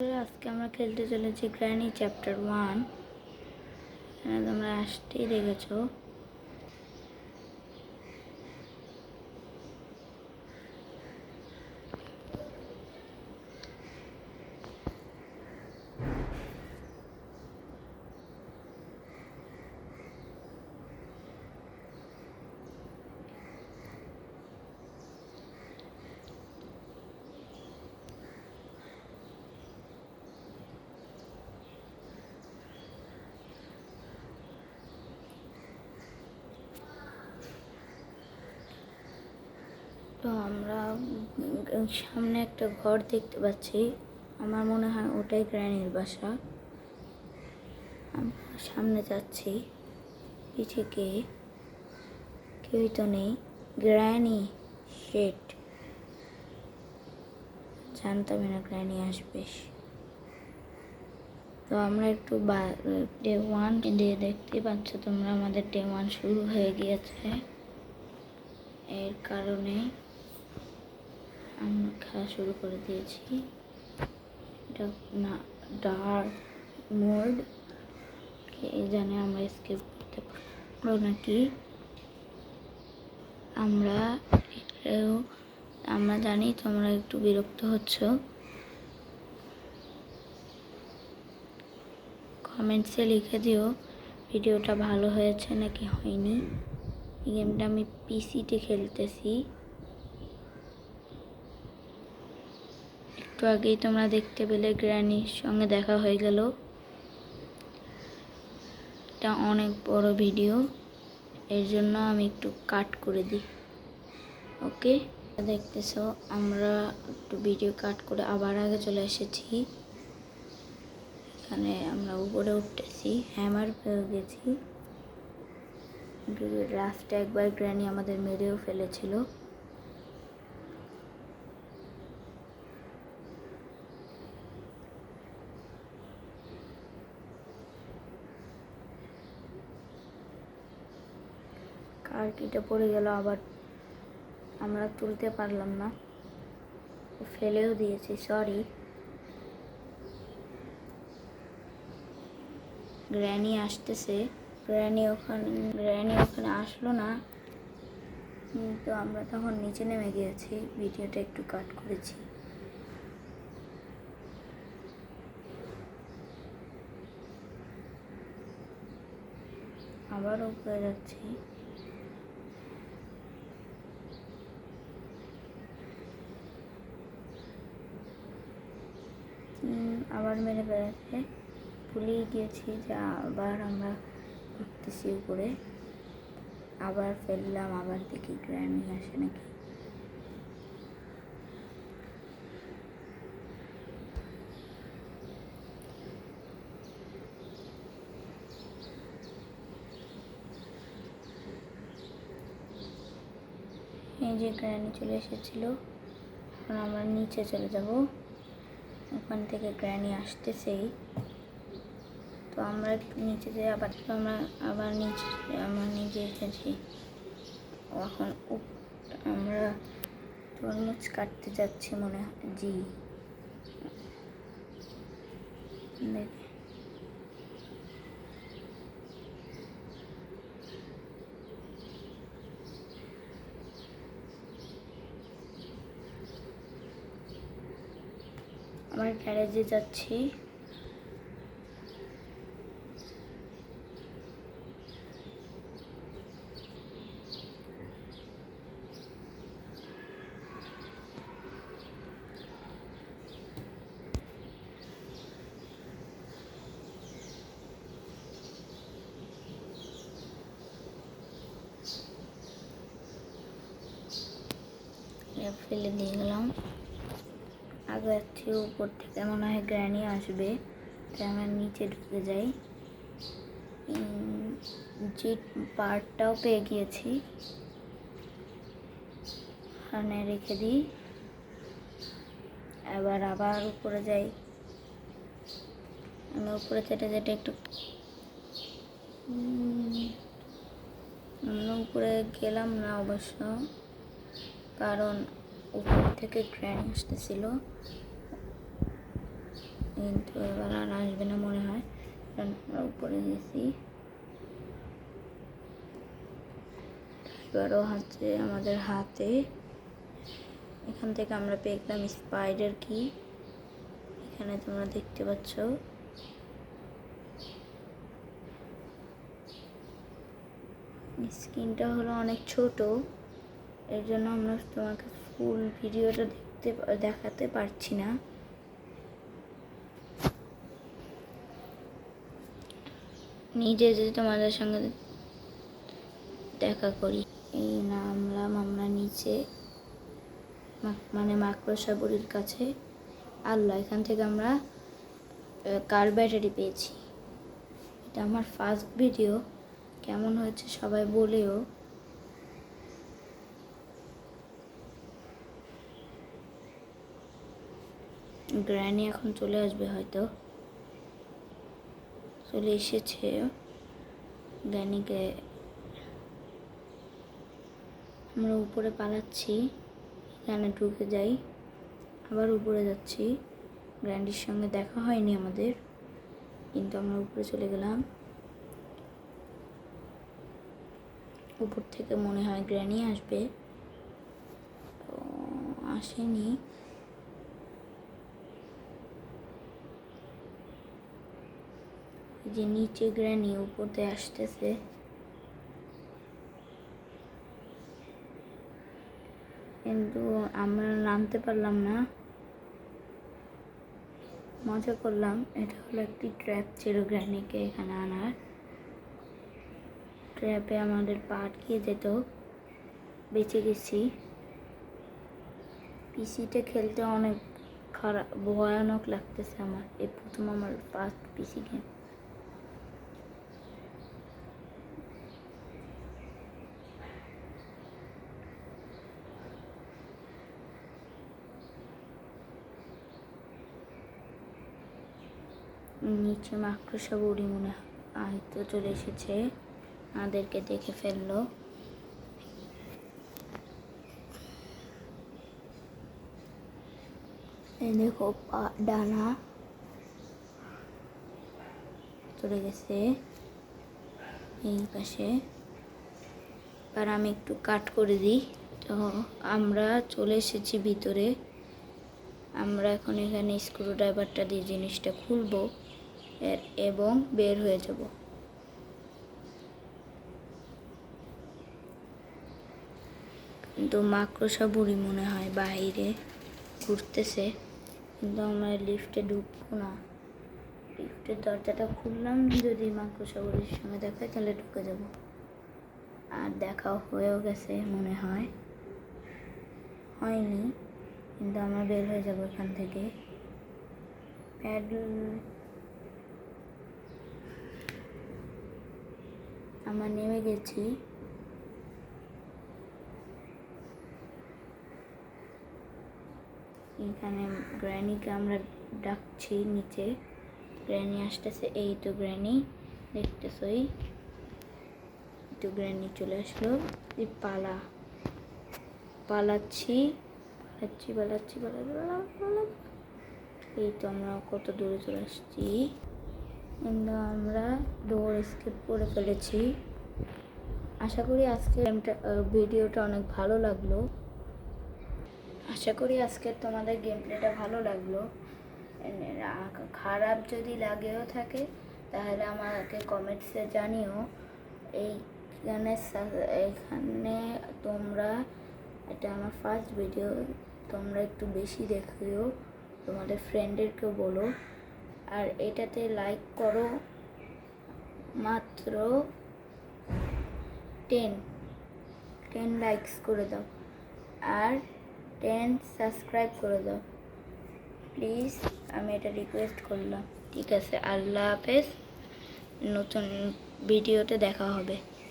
আজকে আমরা খেলতে চলেছি গ্র্যানি চ্যাপ্টার 1। এখানে তোমরা আসতেই দেখেছো। তো আমরা সামনে একটা ঘর দেখতে পাচ্ছি। আমার মনে হয় ওটাই গ্র্যানির বাসা। আমরা সামনে যাচ্ছি, পিছে কেউই তো নেই। গ্র্যানি, শেট, জানতামই না গ্র্যানি আসবে। তো আমরা একটু ডে 1 দিয়ে দেখতে পাচ্ছ তোমরা, আমাদের ডে 1 শুরু হয়ে গিয়েছে। এর কারণে আমরা খেলা শুরু করে দিয়েছি। এটা না ডার্ক মোড, কে জানে আমরা স্কিপ করতে পারবো নাকি। আমরা জানি তোমরা একটু বিরক্ত হচ্ছ। কমেন্টসে লিখে দিও ভিডিওটা ভালো হয়েছে নাকি হয়নি। এই গেমটা আমি পিসিতে খেলতেছি। একটু আগেই তোমরা দেখতে পেলে গ্র্যানির সঙ্গে দেখা হয়ে গেল। এটা অনেক বড় ভিডিও, এর জন্য আমি একটু কাট করে দিই। ওকে, দেখতেছো আমরা একটু ভিডিও কাট করে আবার আগে চলে এসেছি। এখানে আমরা উপরে উঠতেছি, হ্যামার পেয়ে গেছি। লাস্টে একবার গ্র্যানি আমাদের মেরেও ফেলেছিল। কার কিটা পড়ে গেল, আবার আমরা তুলতে পারলাম না, ফেলেও দিয়েছি, সরি। গ্র্যানি আসতেছে। গ্র্যানি ওখানে আসলো না, কিন্তু আমরা তখন নিচে নেমে গিয়েছি। ভিডিওটা একটু কাট করেছি। আবার উপরে যাচ্ছি। আবার মেরে ফেলেছে, ভুলেই গিয়েছি যে আবার আমরা উঠতেছি উপরে। আবার ফেললাম, আবার দেখি গ্র্যানি আসে নাকি। এই যে গ্র্যানি চলে এসেছিল। এখন আমরা নিচে চলে যাব, ওখান থেকে গ্র্যানি আসতেছেই। তো আমরা একটু নিচে যাই, আবার নিচে এসেছি। এখন আমরা তরমুজ কাটতে যাচ্ছি মনে হয়। জি, দেখি আমার গ্যারেজে যাচ্ছি। ফেলে দিয়ে গেলাম। আগে যাচ্ছি, উপর থেকে মনে হয় গ্র্যানি আসবে, তাই আমরা নিচে ঢুকে যাই। যে পার্টটাও পেয়ে গিয়েছি, ওখানে রেখে দিই। আবার উপরে যাই। আমি উপরে যেতে একটু আমরা উপরে গেলাম না অবশ্য, কারণ উপর থেকে গ্র্যানি আসতেছিল। কিন্তু এবার আর আসবে না মনে হয়, কারণ আমরা উপরে গেছি। এবারও হচ্ছে আমাদের হাতে, এখান থেকে আমরা পেয়ে গেলাম স্পাইডার কি, এখানে তোমরা দেখতে পাচ্ছ। স্ক্রিনটা হলো অনেক ছোট, এর জন্য আমরা তোমাকে ফুল ভিডিওটা দেখাতে পারছি না। নিজে যে তোমাদের সঙ্গে দেখা করি। এই নামলাম আমরা নিচে, মানে মাকড়সা বুড়ির কাছে। আল্লাহ, এখান থেকে আমরা কার ব্যাটারি পেয়েছি। এটা আমার ফার্স্ট ভিডিও, কেমন হয়েছে সবাই বলেও। গ্র্যানি এখন চলে আসবে, হয়তো চলে এসেছে। গ্র্যানিকে আমরা উপরে পালাচ্ছি, এখানে ঢুকে যাই, আবার উপরে যাচ্ছি। গ্র্যান্ডির সঙ্গে দেখা হয়নি আমাদের, কিন্তু আমরা উপরে চলে গেলাম। উপর থেকে মনে হয় গ্র্যানি আসবে, তো আসেনি। যে নিচে গ্র্যানি, উপরে আসতেছে। কিন্তু আমরা নামতে পারলাম না, মজা করলাম। এটা হলো একটি ট্র্যাপ ছিল গ্র্যানিকে এখানে আনার। ট্র্যাপে আমাদের পা আটকিয়ে যেত, বেঁচে গেছি। পিসিতে খেলতে অনেক খারাপ, ভয়ানক লাগতেছে আমার। এই প্রথম আমার ফার্স্ট পিসি গেম। নিচে মাকড়সা বুড়ি মনে হয় তো চলে এসেছে, আমাদেরকে দেখে ফেললো। এই দেখো ডানা চলে গেছে এই পাশে। আর আমি একটু কাট করে দিই। তো আমরা চলে এসেছি ভিতরে। আমরা এখন এখানে স্ক্রু ড্রাইভারটা দিয়ে জিনিসটা খুলবো এবং বের হয়ে যাব। কিন্তু মাকড়সা বুড়ি মনে হয় বাইরে ঘুরতেছে, কিন্তু আমরা লিফটে ঢুকবো না। লিফটের দরজাটা খুললাম, যদি মাকড়সা বুড়ির সঙ্গে দেখা হয় তাহলে ঢুকে যাব। আর দেখা হয়েও গেছে মনে হয়, হয়নি, কিন্তু আমরা বের হয়ে যাব এখান থেকে। প্যাডেল আমরা নেমে গেছি। এখানে গ্র্যানিকে আমরা ডাকছি নিচে, গ্র্যানি আসতেছে। এই তো গ্র্যানি, দেখতেছই, তো গ্র্যানি চলে আসলো। পালাচ্ছি। এই তো আমরা কত দূরে চলে আসছি, কিন্তু আমরা ডোর স্কিপ করে ফেলেছি। আশা করি আজকে ভিডিওটা অনেক ভালো লাগলো। আশা করি আজকে তোমাদের গেম প্লেটা ভালো লাগলো। খারাপ যদি লাগেও থাকে তাহলে আমাকে কমেন্টসে জানিও। এখানে তোমরা, এটা আমার ফার্স্ট ভিডিও, তোমরা একটু বেশি দেখিও, তোমাদের ফ্রেন্ডদেরকেও বলো। আর এটাতে লাইক করো মাত্র 10 লাইকস করে দাও, আর 10 সাবস্ক্রাইব করে দাও প্লিজ। আমি এটা রিকোয়েস্ট করলাম। ঠিক আছে, আল্লাহ হাফেজ। নতুন ভিডিওতে দেখা হবে।